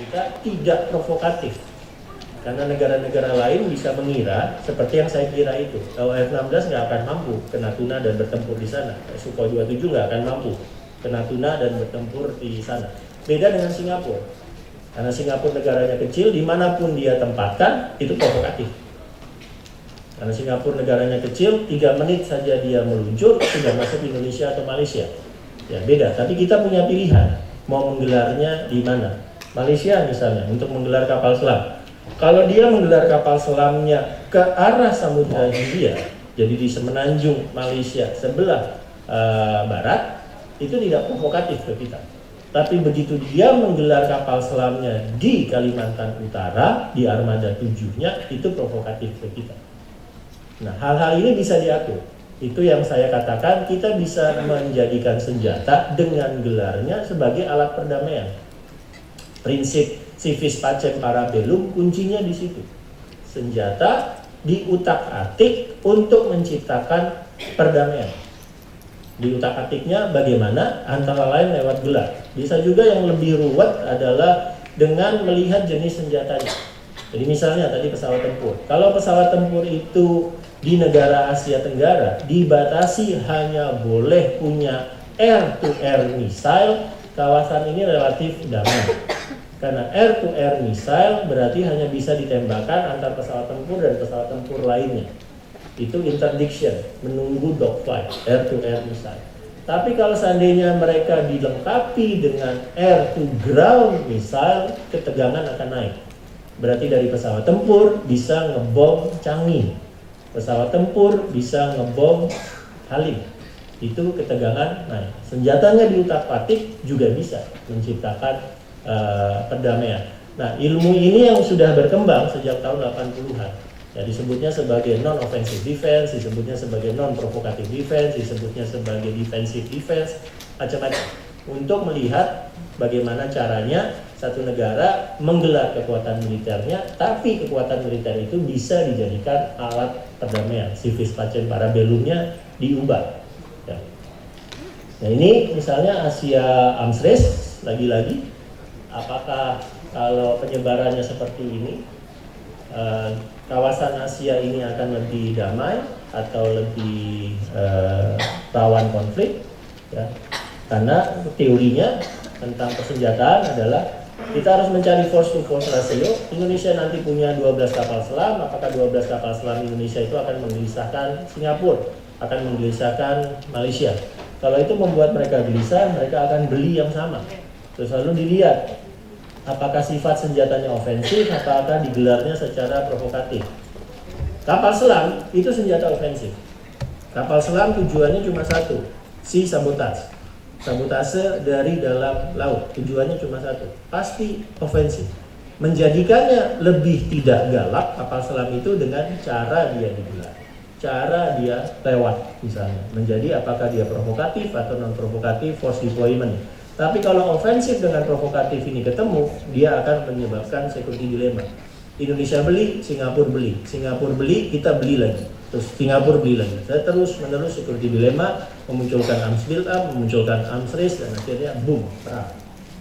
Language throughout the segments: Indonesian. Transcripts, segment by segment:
kita tidak provokatif. Karena negara-negara lain bisa mengira seperti yang saya kira itu. Kalau F-16 nggak akan mampu ke Natuna dan bertempur di sana. Sukhoi 27 nggak akan mampu ke Natuna dan bertempur di sana. Beda dengan Singapura. Karena Singapura negaranya kecil, dimanapun dia tempatkan, itu provokatif. Karena Singapura negaranya kecil, 3 menit saja dia meluncur, sudah masuk Indonesia atau Malaysia. Ya beda, tapi kita punya pilihan. Mau menggelarnya di mana? Malaysia misalnya, untuk menggelar kapal selam. Kalau dia menggelar kapal selamnya ke arah Samudra Hindia, jadi di semenanjung Malaysia sebelah barat, itu tidak provokatif ke kita. Tapi begitu dia menggelar kapal selamnya di Kalimantan Utara, di armada 7-nya, itu provokatif ke kita. Nah, hal-hal ini bisa diatur. Itu yang saya katakan, kita bisa menjadikan senjata dengan gelarnya sebagai alat perdamaian. Prinsip civis pacem para bellum kuncinya di situ. Senjata diutak-atik untuk menciptakan perdamaian. Diutak-atiknya bagaimana? Antara lain lewat gelar. Bisa juga yang lebih ruwet adalah dengan melihat jenis senjatanya. Jadi misalnya tadi pesawat tempur. Kalau pesawat tempur itu di negara Asia Tenggara dibatasi hanya boleh punya air-to-air missile, kawasan ini relatif damai. Karena air-to-air missile berarti hanya bisa ditembakkan antar pesawat tempur dan pesawat tempur lainnya. Itu interdiction, menunggu dogfight, air-to-air missile. Tapi kalau seandainya mereka dilengkapi dengan air-to-ground missile, ketegangan akan naik. Berarti dari pesawat tempur bisa ngebom Changi, pesawat tempur bisa ngebom Halim. Itu ketegangan naik. Senjatanya diutak-atik juga bisa menciptakan perdamaian. Nah, ilmu ini yang sudah berkembang sejak tahun 80-an. Ya, disebutnya sebagai non-offensive defense, disebutnya sebagai non-provocative defense, disebutnya sebagai defensive defense, macam-macam. Untuk melihat bagaimana caranya satu negara menggelar kekuatan militernya, tapi kekuatan militer itu bisa dijadikan alat perdamaian. Civis pacem para bellumnya diubah. Ya. Nah, ini misalnya Asia Arms Race, lagi-lagi. Apakah kalau penyebarannya seperti ini, kawasan Asia ini akan lebih damai atau lebih rawan konflik? Ya. Karena teorinya tentang persenjataan adalah kita harus mencari force to force ratio. Indonesia nanti punya 12 kapal selam, apakah 12 kapal selam Indonesia itu akan menggelisahkan Singapura, akan menggelisahkan Malaysia? Kalau itu membuat mereka gelisah, mereka akan beli yang sama. Terus lalu dilihat apakah sifat senjatanya ofensif, apakah digelarnya secara provokatif. Kapal selam itu senjata ofensif. Kapal selam tujuannya cuma satu, sea sabotage. Sabotase dari dalam laut, tujuannya cuma satu, pasti ofensif. Menjadikannya lebih tidak galak kapal selam itu dengan cara dia digelar, cara dia lewat misalnya. Menjadi apakah dia provokatif atau non provokatif force deployment. Tapi kalau ofensif dengan provokatif ini ketemu, dia akan menyebabkan security dilemma. Indonesia beli, Singapura beli, Singapura beli, kita beli lagi, terus Singapura beli lagi. Terus menerus security dilemma, memunculkan arms build up, memunculkan arms race, dan akhirnya boom, perang.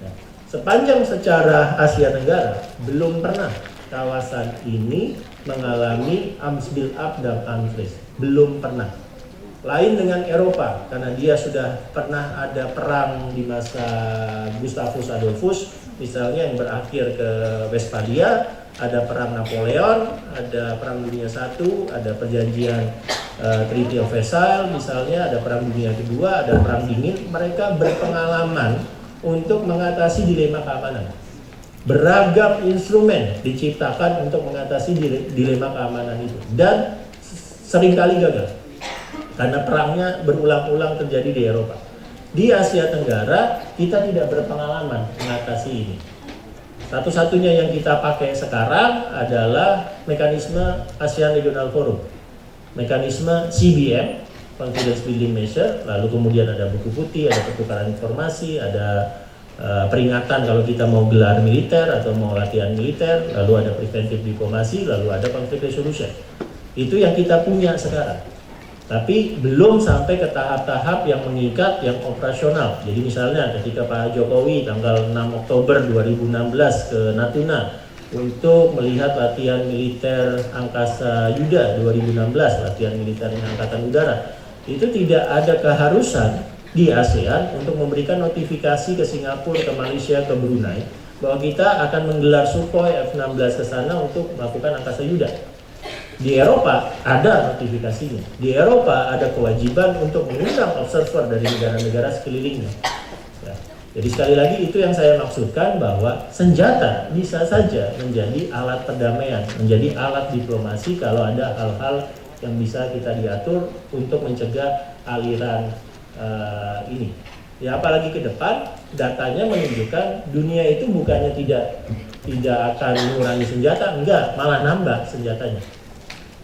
Ya. Sepanjang secara Asia Tenggara belum pernah kawasan ini mengalami arms build up dan arms race, belum pernah. Lain dengan Eropa, karena dia sudah pernah ada perang di masa Gustavus Adolphus, misalnya yang berakhir ke Westphalia, ada perang Napoleon, ada perang dunia I, ada perjanjian Treaty of Versailles, misalnya ada perang dunia kedua, ada perang dingin. Mereka berpengalaman untuk mengatasi dilema keamanan. Beragam instrumen diciptakan untuk mengatasi dilema keamanan itu, dan seringkali gagal. Karena perangnya berulang-ulang terjadi di Eropa. Di Asia Tenggara, kita tidak berpengalaman mengatasi ini. Satu-satunya yang kita pakai sekarang adalah mekanisme ASEAN Regional Forum. Mekanisme CBM, Confidence Building Measure, lalu kemudian ada buku putih, ada pertukaran informasi, ada peringatan kalau kita mau gelar militer atau mau latihan militer, lalu ada preventive diplomasi, lalu ada conflict resolution. Itu yang kita punya sekarang. Tapi belum sampai ke tahap-tahap yang mengikat, yang operasional. Jadi misalnya ketika Pak Jokowi tanggal 6 Oktober 2016 ke Natuna untuk melihat latihan militer Angkasa Yuda 2016, latihan militer Angkatan Udara, itu tidak ada keharusan di ASEAN untuk memberikan notifikasi ke Singapura, ke Malaysia, ke Brunei bahwa kita akan menggelar Sukhoi F-16 ke sana untuk melakukan Angkasa Yuda. Di Eropa ada notifikasinya. Di Eropa ada kewajiban untuk mengundang observer dari negara-negara sekelilingnya. Ya. Jadi sekali lagi itu yang saya maksudkan, bahwa senjata bisa saja menjadi alat perdamaian, menjadi alat diplomasi kalau ada hal-hal yang bisa kita diatur untuk mencegah aliran ini. Ya, apalagi ke depan datanya menunjukkan dunia itu bukannya tidak akan mengurangi senjata, enggak, malah nambah senjatanya.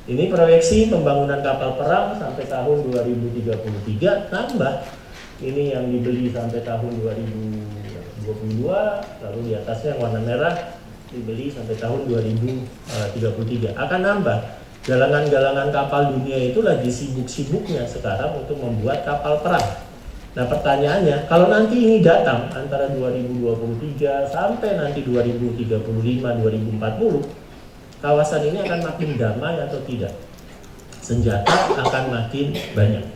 Ini proyeksi pembangunan kapal perang sampai tahun 2033 nambah. Ini yang dibeli sampai tahun 2022, lalu di atasnya yang warna merah dibeli sampai tahun 2033. Akan nambah. Galangan-galangan kapal dunia itu lagi sibuk-sibuknya sekarang untuk membuat kapal perang. Nah, pertanyaannya, kalau nanti ini datang antara 2023 sampai nanti 2035, 2040, kawasan ini akan makin damai atau tidak? Senjata akan makin banyak.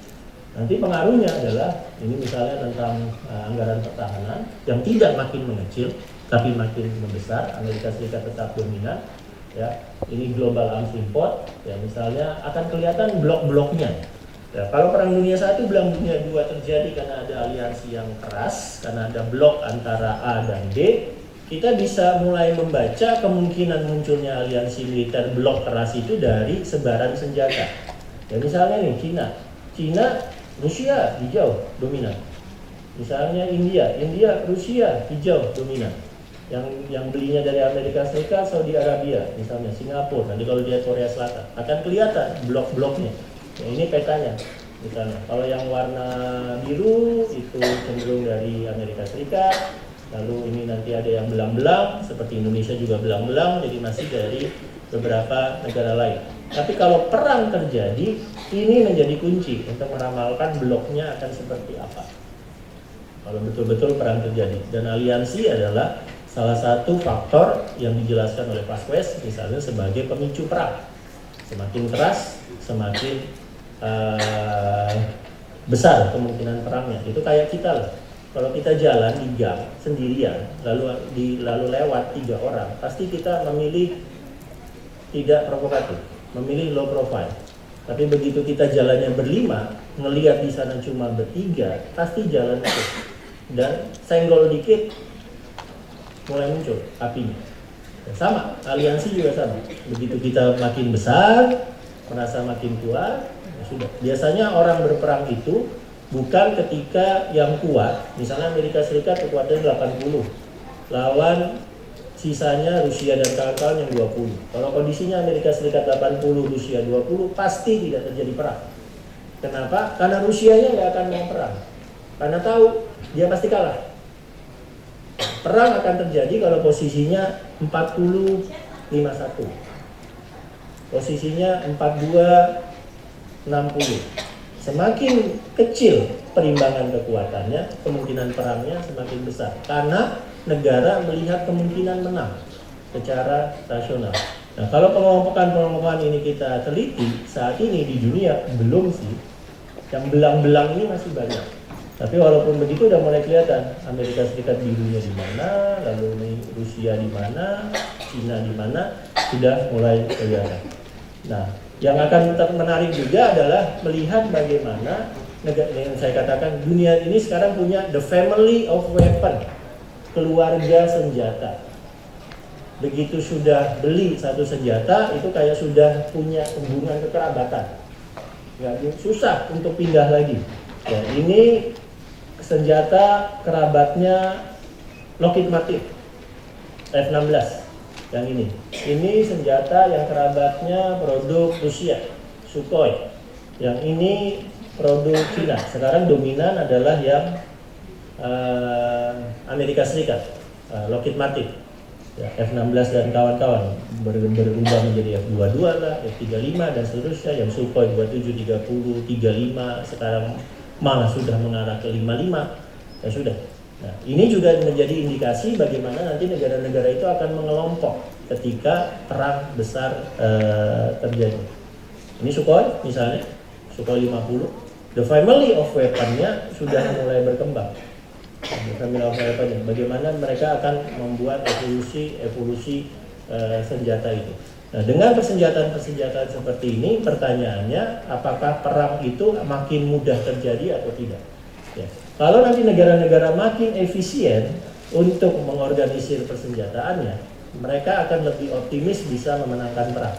Nanti pengaruhnya adalah, ini misalnya tentang anggaran pertahanan yang tidak makin mengecil, tapi makin membesar. Amerika Serikat tetap dominan. Ya, ini global arms import. Ya, misalnya akan kelihatan blok-bloknya. Ya, kalau Perang Dunia I, Perang Dunia II terjadi karena ada aliansi yang keras, karena ada blok antara A dan B, kita bisa mulai membaca kemungkinan munculnya aliansi militer blok keras itu dari sebaran senjata. Ya, misalnya nih Cina, Rusia hijau dominan. Misalnya India, Rusia hijau dominan. Yang belinya dari Amerika Serikat, Saudi Arabia, misalnya Singapura. Nanti kalau lihat Korea Selatan akan kelihatan blok-bloknya. Ya, ini petanya. Misalnya, kalau yang warna biru itu cenderung dari Amerika Serikat, lalu ini nanti ada yang belang-belang, seperti Indonesia juga belang-belang, jadi masih dari beberapa negara lain. Tapi kalau perang terjadi, ini menjadi kunci untuk meramalkan bloknya akan seperti apa. Kalau betul-betul perang terjadi. Dan aliansi adalah salah satu faktor yang dijelaskan oleh Pasquez, misalnya sebagai pemicu perang. Semakin keras, semakin besar kemungkinan perangnya. Itu kayak kita lah. Kalau kita jalan di gang sendirian, lalu lewat 3 orang, pasti kita memilih tidak provokatif, memilih low profile. Tapi begitu kita jalannya berlima, melihat di sana cuma bertiga, pasti jalan itu. Dan senggol dikit, mulai muncul apinya. Dan sama, aliansi juga sama. Begitu kita makin besar, merasa makin kuat, ya sudah. Biasanya orang berperang itu bukan ketika yang kuat, misalnya Amerika Serikat kekuatannya 80, lawan sisanya Rusia dan kawan-kawan yang 20. Kalau kondisinya Amerika Serikat 80, Rusia 20, pasti tidak terjadi perang. Kenapa? Karena Rusianya nggak akan mau perang. Karena tahu dia pasti kalah. Perang akan terjadi kalau posisinya 40-51. Posisinya 42-60. Semakin kecil perimbangan kekuatannya, kemungkinan perangnya semakin besar. Karena negara melihat kemungkinan menang secara rasional. Nah, kalau pengelompokan ini kita teliti, saat ini di dunia belum sih. Yang belang-belang ini masih banyak. Tapi walaupun begitu udah mulai kelihatan Amerika Serikat birunya di mana, lalu ini Rusia di mana, Cina di mana, sudah mulai kelihatan. Nah, yang akan menarik juga adalah melihat bagaimana negara yang saya katakan dunia ini sekarang punya the family of weapon, keluarga senjata. Begitu sudah beli satu senjata, itu kayak sudah punya hubungan kekerabatan. Nggak susah untuk pindah lagi. Ya, ini senjata kerabatnya Lockheed Martin F-16 yang ini senjata yang kerabatnya produk Rusia Sukhoi, yang ini produk Cina. Sekarang dominan adalah yang Amerika Serikat Lockheed Martin. ya, F-16 dan kawan-kawan berubah menjadi F-22 lah, F-35 dan seterusnya, yang Sukhoi 27, 30, 35, sekarang malah sudah mengarah ke 55, ya sudah. Nah, ini juga menjadi indikasi bagaimana nanti negara-negara itu akan mengelompok ketika perang besar terjadi. Ini Sukhoi misalnya, Sukhoi 50, the family of weapon-nya sudah mulai berkembang. Bagaimana mereka akan membuat evolusi senjata itu. Nah, dengan persenjataan seperti ini, pertanyaannya apakah perang itu makin mudah terjadi atau tidak? Ya. Kalau nanti negara-negara makin efisien untuk mengorganisir persenjataannya, mereka akan lebih optimis bisa memenangkan perang.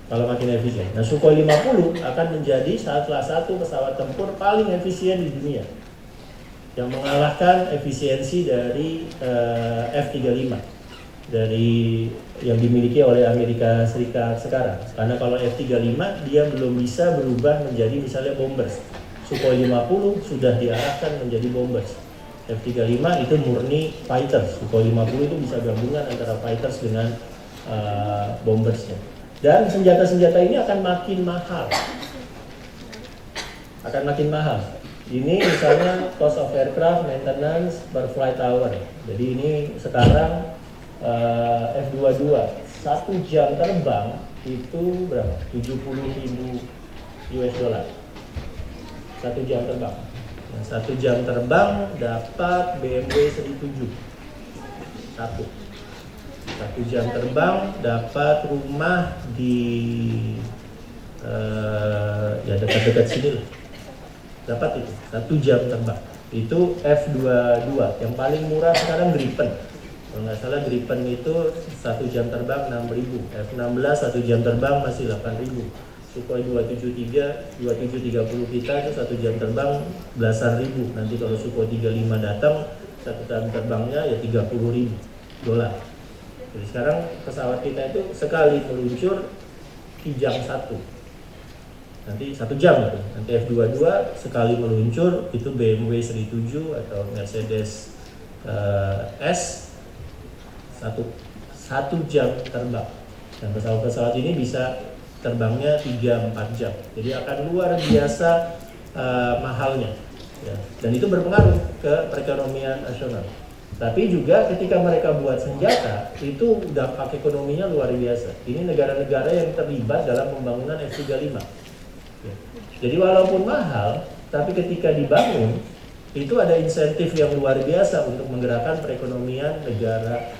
Kalau makin efisien. Nah, Sukhoi 50 akan menjadi salah satu pesawat tempur paling efisien di dunia, yang mengalahkan efisiensi dari F-35 dari yang dimiliki oleh Amerika Serikat sekarang. Karena kalau F-35 dia belum bisa berubah menjadi misalnya bombers. Sukhoi 50 sudah diarahkan menjadi bombers. F-35 itu murni fighters. Sukhoi 50 itu bisa gabungan antara fighters dengan bombersnya. Dan senjata-senjata ini akan makin mahal. Ini misalnya cost of aircraft maintenance per flight hour. Jadi ini sekarang F-22 1 jam terbang itu berapa? 70.000 US dollar. 1 jam terbang. Nah, 1 jam terbang dapat BMW seri 7. 1 jam terbang dapat rumah di ya dekat-dekat sini lah. Dapat itu 1 jam terbang. Itu F-22. Yang paling murah sekarang Gripen. Kalau nggak salah Gripen itu 1 jam terbang 6.000. F-16 1 jam terbang masih 8.000. Sukhoi 273, 2730 kita itu 1 jam terbang belasan ribu. Nanti kalau Sukhoi 35 datang 1 jam terbangnya ya 30.000 dolar. Jadi sekarang pesawat kita itu sekali meluncur kijang 1. Nanti 1 jam itu. Nanti F-22 sekali meluncur itu BMW seri 7 atau Mercedes S 1 jam terbang. Dan pesawat-pesawat ini bisa terbangnya 3-4 jam. Jadi akan luar biasa mahalnya. Ya. Dan itu berpengaruh ke perekonomian nasional. Tapi juga ketika mereka buat senjata, itu dampak ekonominya luar biasa. Ini negara-negara yang terlibat dalam pembangunan F-35. Jadi walaupun mahal, tapi ketika dibangun itu ada insentif yang luar biasa untuk menggerakkan perekonomian negara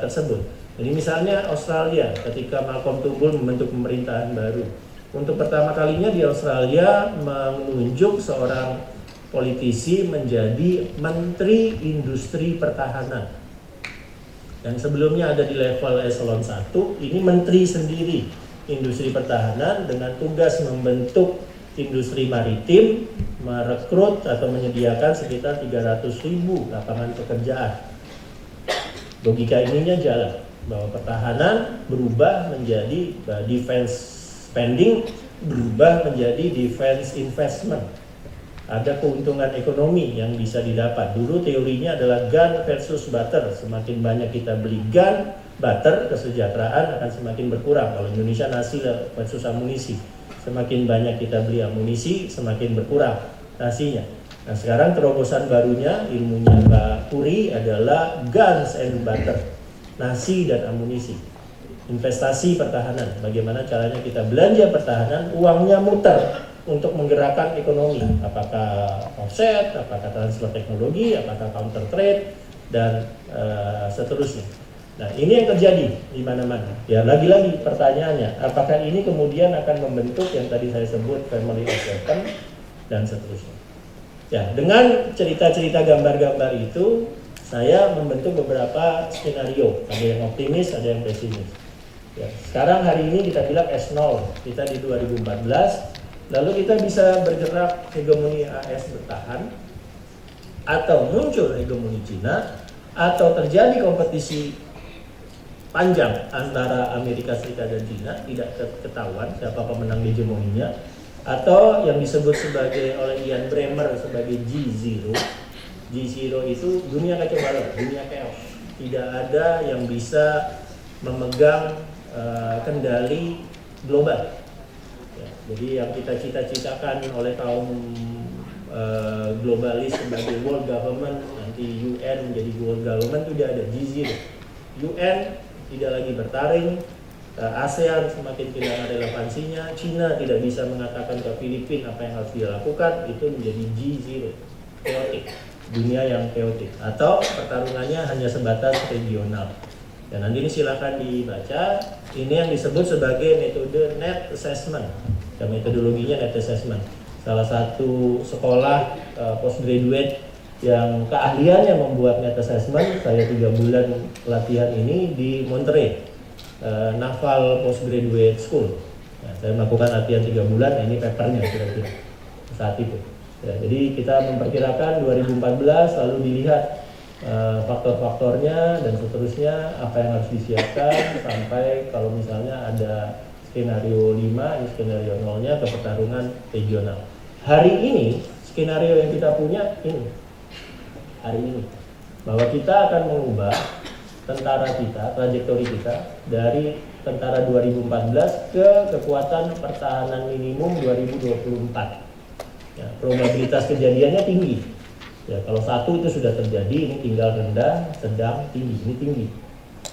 tersebut. Jadi misalnya Australia ketika Malcolm Turnbull membentuk pemerintahan baru, untuk pertama kalinya di Australia menunjuk seorang politisi menjadi Menteri Industri Pertahanan. Yang sebelumnya ada di level eselon 1, ini menteri sendiri industri pertahanan dengan tugas membentuk industri maritim, merekrut atau menyediakan sekitar 300.000 lapangan pekerjaan. Logika ininya jalan, bahwa pertahanan berubah menjadi defense spending, berubah menjadi defense investment. Ada keuntungan ekonomi yang bisa didapat. Dulu teorinya adalah gun versus butter. Semakin banyak kita beli gun, butter, kesejahteraan akan semakin berkurang. Kalau Indonesia nasi versus amunisi. Semakin banyak kita beli amunisi, semakin berkurang nasinya. Nah sekarang terobosan barunya, ilmunya Mbak Puri adalah guns and butter. Nasi dan amunisi. Investasi pertahanan. Bagaimana caranya kita belanja pertahanan, uangnya muter untuk menggerakkan ekonomi, apakah offset, apakah transfer teknologi, apakah counter trade, dan seterusnya. Nah ini yang terjadi di mana-mana. Ya lagi-lagi pertanyaannya, apakah ini kemudian akan membentuk yang tadi saya sebut family of weapon dan seterusnya. Ya dengan cerita-cerita gambar-gambar itu, saya membentuk beberapa skenario. Ada yang optimis, ada yang pesimis. Ya, sekarang hari ini kita bilang S0, kita di 2014. Lalu kita bisa bergerak hegemoni AS bertahan, atau muncul hegemoni Cina, atau terjadi kompetisi panjang antara Amerika Serikat dan Cina, tidak ketahuan siapa pemenang hegemoninya, atau yang disebut sebagai oleh Ian Bremmer sebagai G0. G0 itu dunia kacau balau, dunia chaos. tidak ada yang bisa memegang kendali global. Ya, jadi yang kita cita-citakan oleh kaum globalis sebagai world government, nanti UN menjadi world government, itu tidak ada G0. UN tidak lagi bertaring, ASEAN semakin kehilangan relevansinya, Cina tidak bisa mengatakan ke Filipina apa yang harus dia lakukan, itu menjadi G0, chaotic, dunia yang chaotic, atau pertarungannya hanya sebatas regional. Dan nanti ini silakan dibaca, ini yang disebut sebagai metode net assessment, dan metodologinya net assessment. Salah satu sekolah postgraduate yang keahliannya membuat net assessment, saya 3 bulan latihan ini di Monterey, Naval Postgraduate School. Nah, saya melakukan latihan 3 bulan, ini papernya kira-kira saat itu. Ya, jadi kita memperkirakan 2014, lalu dilihat faktor-faktornya dan seterusnya, apa yang harus disiapkan sampai kalau misalnya ada skenario 5, ini skenario 0-nya ke pertarungan regional. Hari ini skenario yang kita punya ini, hari ini, bahwa kita akan mengubah tentara kita, trajektori kita dari tentara 2014 ke kekuatan pertahanan minimum 2024. Ya, probabilitas kejadiannya tinggi. Ya, kalau 1 itu sudah terjadi, ini tinggal rendah, sedang, tinggi. Ini tinggi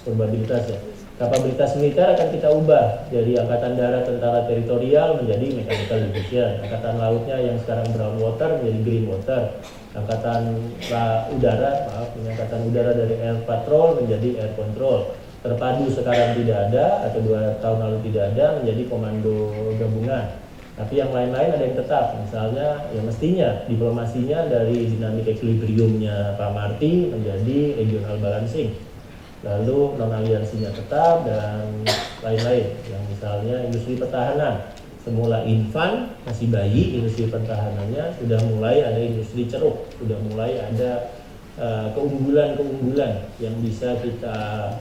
probabilitasnya. Kapabilitas militer akan kita ubah dari angkatan darat tentara teritorial menjadi mechanical division. Angkatan lautnya yang sekarang brown water menjadi green water. Angkatan udara dari air patrol menjadi air control. Terpadu sekarang tidak ada, atau 2 tahun lalu tidak ada, menjadi komando gabungan. Tapi yang lain-lain ada yang tetap, misalnya ya mestinya diplomasinya dari dinamik equilibriumnya Pak Marty menjadi regional balancing, lalu non aliansinya tetap dan lain-lain. Yang misalnya industri pertahanan, semula infan masih bayi, industri pertahanannya sudah mulai ada industri ceruk, sudah mulai ada keunggulan-keunggulan yang bisa kita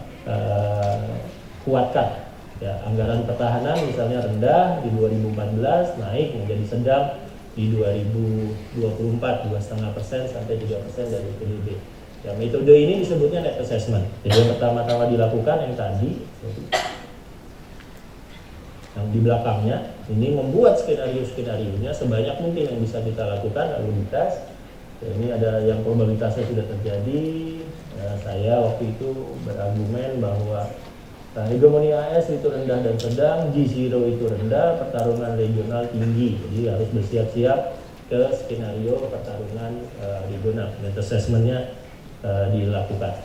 kuatkan. Ya, anggaran pertahanan misalnya rendah di 2014, naik menjadi sedang di 2024, 2,5% sampai 3% dari PDB. Ya, metode ini disebutnya net assessment. Jadi yang pertama-tama dilakukan yang tadi, yang di belakangnya, ini membuat skenario-skenarionya sebanyak mungkin yang bisa kita lakukan, lalu dites. Ya, ini ada yang probabilitasnya sudah terjadi. Ya, saya waktu itu berargumen bahwa hegemoni AS itu rendah dan sedang, G0 itu rendah, pertarungan regional tinggi. Jadi harus bersiap-siap ke skenario pertarungan regional. Dan assessment-nya dilakukan.